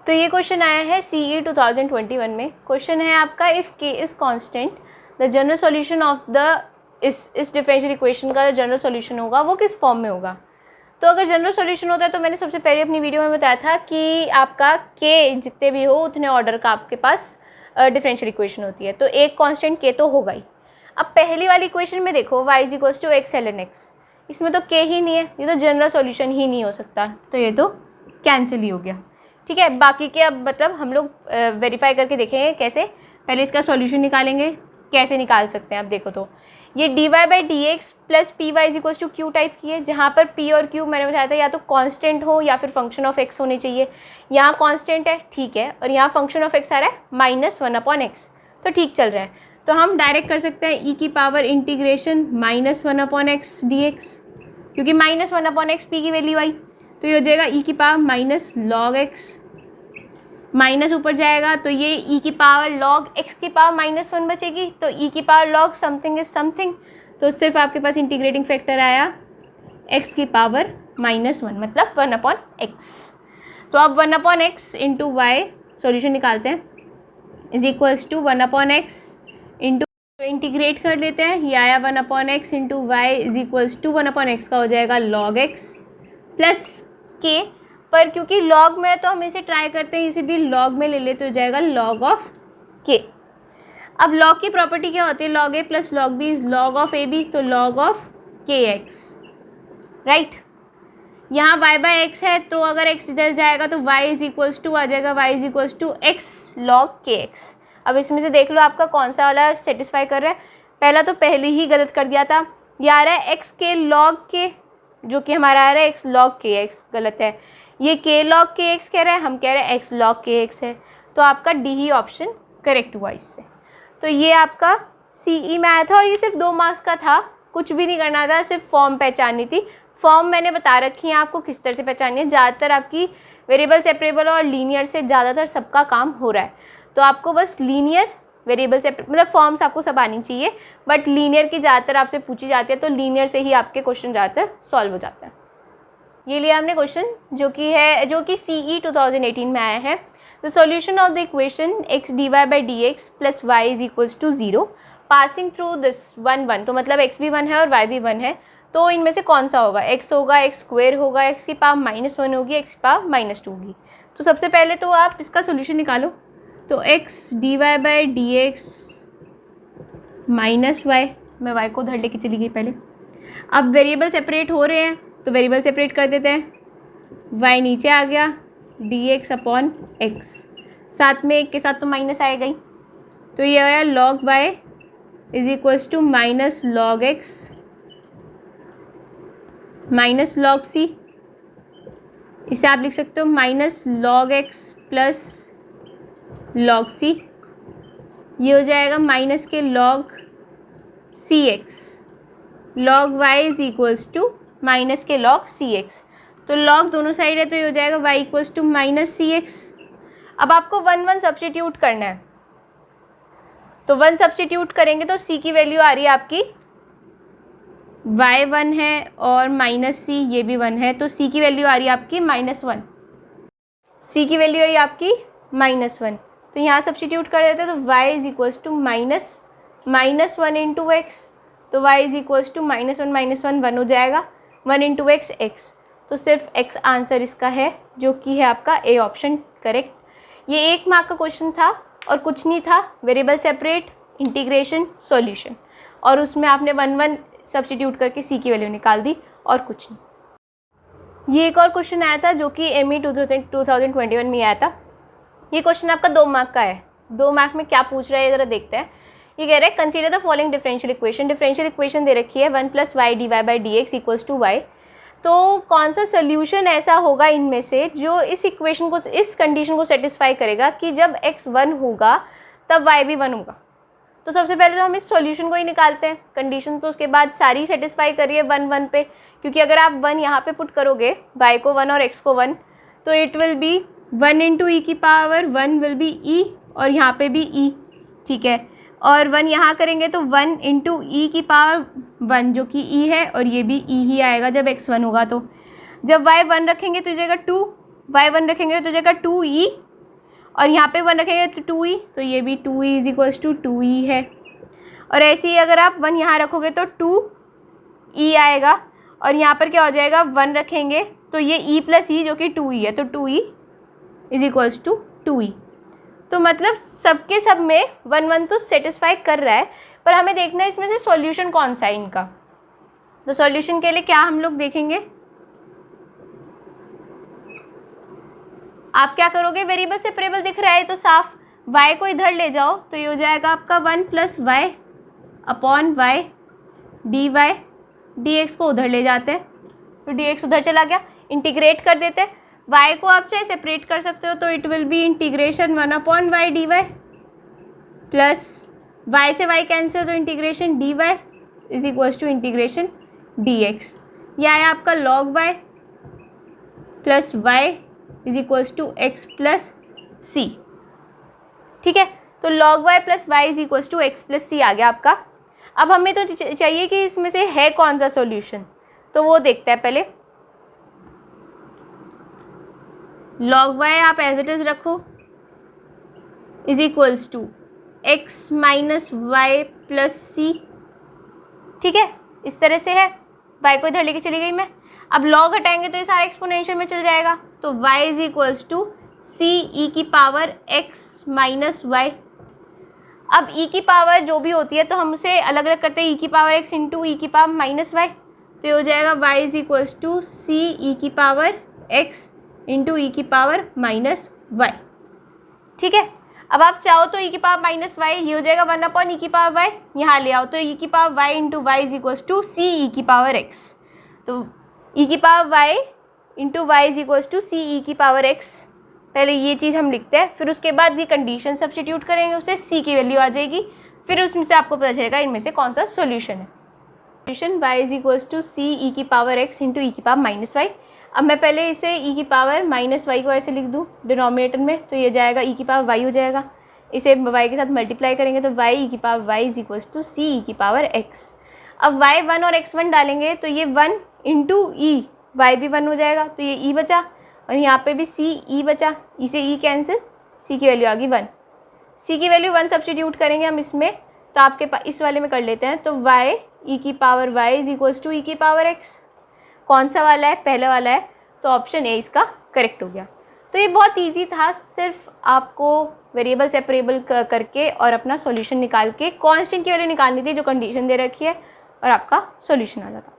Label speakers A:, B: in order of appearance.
A: तो ये क्वेश्चन आया है CE 2021 में। क्वेश्चन है आपका, if k is constant the general solution of the इस डिफरेंशियल इक्वेशन का जो जनरल सॉल्यूशन होगा वो किस फॉर्म में होगा। तो अगर जनरल सॉल्यूशन होता है तो मैंने सबसे पहले अपनी वीडियो में बताया था कि आपका k जितने भी हो उतने ऑर्डर का आपके पास डिफरेंशियल इक्वेशन होती है, तो एक कांस्टेंट k तो होगा ही। अब पहली वाली इक्वेशन में देखो y = x ln x, इसमें तो k ही नहीं है, ये तो जनरल सॉल्यूशन ही नहीं हो सकता, तो ये तो कैंसिल ही हो गया। ठीक है, बाकी के अब मतलब हम लोग वेरीफाई करके देखेंगे कैसे। पहले इसका सॉल्यूशन निकालेंगे, कैसे निकाल सकते हैं। अब देखो तो ये dy/dx plus py = q type की है, जहाँ पर p और q मैंने बताया था या तो कांस्टेंट हो या फिर फंक्शन ऑफ x होने चाहिए। यहाँ कांस्टेंट है, ठीक है, और यहाँ फंक्शन ऑफ x आ रहा है -1/x, तो ठीक चल रहा है। तो हम डायरेक्ट कर सकते हैं e∫−1/x dx, क्योंकि -1/x p की वैल्यू आई, तो ये हो जाएगा e∫log x, माइनस ऊपर जाएगा तो ये e∫log x⁻−1 बचेगी, तो e∫log समथिंग इज समथिंग, तो सिर्फ आपके पास इंटीग्रेटिंग फैक्टर आया x⁻−1 मतलब 1/x। तो अब 1/x इंटू वाई सोल्यूशन निकालते हैं, = 1/x इंटू इंटीग्रेट कर लेते हैं, ये आया 1/x इंटू वाई = 1/x का हो जाएगा log x प्लस k, पर क्योंकि log में तो हम इसे ट्राई करते हैं, इसे भी log में ले लेते हो जाएगा log ऑफ k। अब log की प्रॉपर्टी क्या होती है, log a plus log b is log of a b, तो log ऑफ kx, राइट। यहाँ y/x है, तो अगर x इधर जाएगा तो y = आ जाएगा y = x log kx। अब इसमें से देख लो आपका कौन सा वाला सेटिस्फाई कर रहा है। पहला तो पहले ही गलत कर दिया था, ये आ रहा है x k log k, जो कि हमारा आ रहा है x log kx, गलत है। ये k log kx कह रहा है, हम कह रहे हैं x log kx है, तो आपका डी ही ऑप्शन करेक्ट हुआ इससे। तो ये आपका CE में आया था और ये सिर्फ 2 मार्क्स का था, कुछ भी नहीं करना था, सिर्फ फॉर्म पहचाननी थी। फॉर्म मैंने बता रखी है आपको किस तरह से पहचाननी है। ज़्यादातर आपकी वेरिएबल सेपरेबल और लीनियर से ज़्यादातर सबका काम हो रहा है, तो आपको बस लीनियर वेरिएबल सेपरेट मतलब फॉर्म्स आपको सब आनी चाहिए, बट लीनियर की ज़्यादातर आपसे पूछी जाती है, तो लीनियर से ही आपके क्वेश्चन ज़्यादातर सॉल्व हो जाता है। ये लिया हमने क्वेश्चन जो कि CE 2018 में आया है। The solution of the equation x dy/dx plus y = 0 passing through this 1 1, तो मतलब x भी 1 है और y भी 1 है, तो इनमें से कौन सा होगा, x होगा, x² होगा, x⁻−1 होगी, x⁻−2 होगी। तो सबसे पहले तो आप इसका सोल्यूशन निकालो, तो x dy/dx -y, मैं y को उधर लेके चली गई पहले। अब वेरिएबल सेपरेट हो रहे हैं तो वेरिएबल सेपरेट कर देते हैं, y नीचे आ गया dx/x, साथ में एक के साथ तो माइनस आएगा ही, तो ये आया log y = -log x -log c, इसे आप लिख सकते हो -log x plus log c, ये हो जाएगा माइनस के log cx, log y = minus के log cx, तो log दोनों साइड है तो ये हो जाएगा y = -cx। अब आपको 1 1 सब्स्टिट्यूट करना है, तो 1 सब्स्टिट्यूट करेंगे तो c की वैल्यू आ रही है आपकी y 1 है और -c ये भी 1 है, तो c की वैल्यू आ रही है आपकी -1, c की वैल्यू आई आपकी -1, तो यहाँ सब्स्टिट्यूट कर देते हैं, तो y = -1 इंटू x, तो y = -1 1 हो जाएगा, 1 इंटू x x, तो सिर्फ x आंसर इसका है, जो कि है आपका ए ऑप्शन करेक्ट। ये 1 मार्क का क्वेश्चन था और कुछ नहीं था, वेरिएबल सेपरेट, इंटीग्रेशन, सॉल्यूशन, और उसमें आपने 1 1 सब्स्टिट्यूट करके c की वैल्यू निकाल दी और कुछ नहीं। ये एक और क्वेश्चन आया था जो कि ME 2021 में आया था। ये क्वेश्चन आपका 2 मार्क का है। 2 मार्क में क्या पूछ रहा है ज़रा देखते हैं। ये कह रहा है consider the following differential equation. Differential equation दे रखी है 1 + y dy/dx = y। तो कौन सा सोल्यूशन ऐसा होगा इनमें से जो इस इक्वेशन को, इस कंडीशन को सेटिस्फाई करेगा कि जब x 1 होगा तब y भी 1 होगा। तो सबसे पहले तो हम इस सॉल्यूशन को ही निकालते हैं। कंडीशन तो उसके बाद सारी सेटिस्फाई करिए 1 1 पे, क्योंकि अगर आप 1 यहाँ पे पुट करोगे, y को 1 और x को 1, तो it will B 1 into e⁻1 will be e, और यहाँ पे भी e, ठीक है, और 1 यहाँ करेंगे तो 1 इंटू e⁻1 जो कि e है, और ये भी e ही आएगा जब x 1 होगा। तो जब y 1 रखेंगे तो जाएगा 2, y 1 रखेंगे तो जाएगा 2e और यहाँ पे 1 रखेंगे तो 2e, तो ये भी 2e is equals to 2e है। और ऐसे ही अगर आप 1 यहाँ रखोगे तो 2e आएगा, और यहाँ पर क्या हो जाएगा, 1 रखेंगे तो ये e प्लस ई जो कि 2e है, तो 2e is equals to 2e। तो मतलब सबके सब में 1 1 तो सेटिस्फाई कर रहा है, पर हमें देखना है इसमें से सॉल्यूशन कौन सा है इनका। तो सॉल्यूशन के लिए क्या हम लोग देखेंगे, आप क्या करोगे, वेरिएबल सेपरेबल दिख रहा है तो साफ y को इधर ले जाओ, तो ये हो जाएगा आपका 1 plus y upon Y D y, d x को उधर ले जाते हैं तो डी एक्स उधर चला गया, इंटीग्रेट कर देते हैं। y को आप चाहे सेपरेट कर सकते हो, तो it will be integration 1 upon Y D Y plus y से y कैंसिल, तो integration D Y is equals to integration D X. यह आया आपका log y plus Y is equals to X plus C. ठीक है, तो log y plus Y is equals to X plus C आ गया आपका। अब हमें तो चाहिए कि इसमें से है कौन सा सॉल्यूशन, तो वो देखते हैं पहले। लॉग y आप एज इट इज रखो is equals to X minus Y plus C. ठीक है, इस तरह से है, y को इधर लेके चली गई मैं। अब लॉग हटाएंगे तो ये सारा एक्सपोनेंशियल में चल जाएगा, तो y is equals to C E की पावर x माइनस वाई। अब e की पावर जो भी होती है तो हम उसे अलग अलग करते हैं, e की पावर x इंटू ई की पावर माइनस वाई, तो ये हो जाएगा y is equals to C E की पावर x इंटू ई की पावर माइनस वाई। ठीक है, अब आप चाहो तो e की पावर माइनस वाई, ये हो जाएगा 1 अपॉन ई की पावर वाई, यहाँ ले आओ तो e की power y into Y is equals to C E की पावर x, तो e की power y into Y is equals to C E की पावर x। पहले ये चीज़ हम लिखते हैं, फिर उसके बाद ये कंडीशन सब्स्टिट्यूट करेंगे, उससे c की वैल्यू आ जाएगी, फिर उसमें से आपको पता चलेगा इनमें से कौन सा सॉल्यूशन है। Solution y is equals to C E की पावर x इंटू ई की पावर माइनस वाई। अब मैं पहले इसे e की पावर माइनस वाई को ऐसे लिख दूँ डिनोमिनेटर में, तो ये जाएगा e की पावर y हो जाएगा, इसे y के साथ मल्टीप्लाई करेंगे तो y ई की power y is equals to C E की पावर x। अब y 1 और x 1 डालेंगे तो ये 1 इंटू ई, y भी 1 हो जाएगा, तो ये e बचा, और यहाँ पे भी c e बचा, e से e कैंसिल, c की वैल्यू आ गई 1। c की वैल्यू 1 सब्स्टिट्यूट करेंगे हम इसमें, तो आपके पास इस वाले में कर लेते हैं, तो y e की power y is equals to E की पावर x। कौन सा वाला है, पहले वाला है, तो ऑप्शन ए इसका करेक्ट हो गया। तो ये बहुत ईजी था, सिर्फ आपको वेरिएबल सेपरेबल करके और अपना सॉल्यूशन निकाल के कांस्टेंट की वैल्यू निकालनी थी जो कंडीशन दे रखी है, और आपका सॉल्यूशन आ जाता।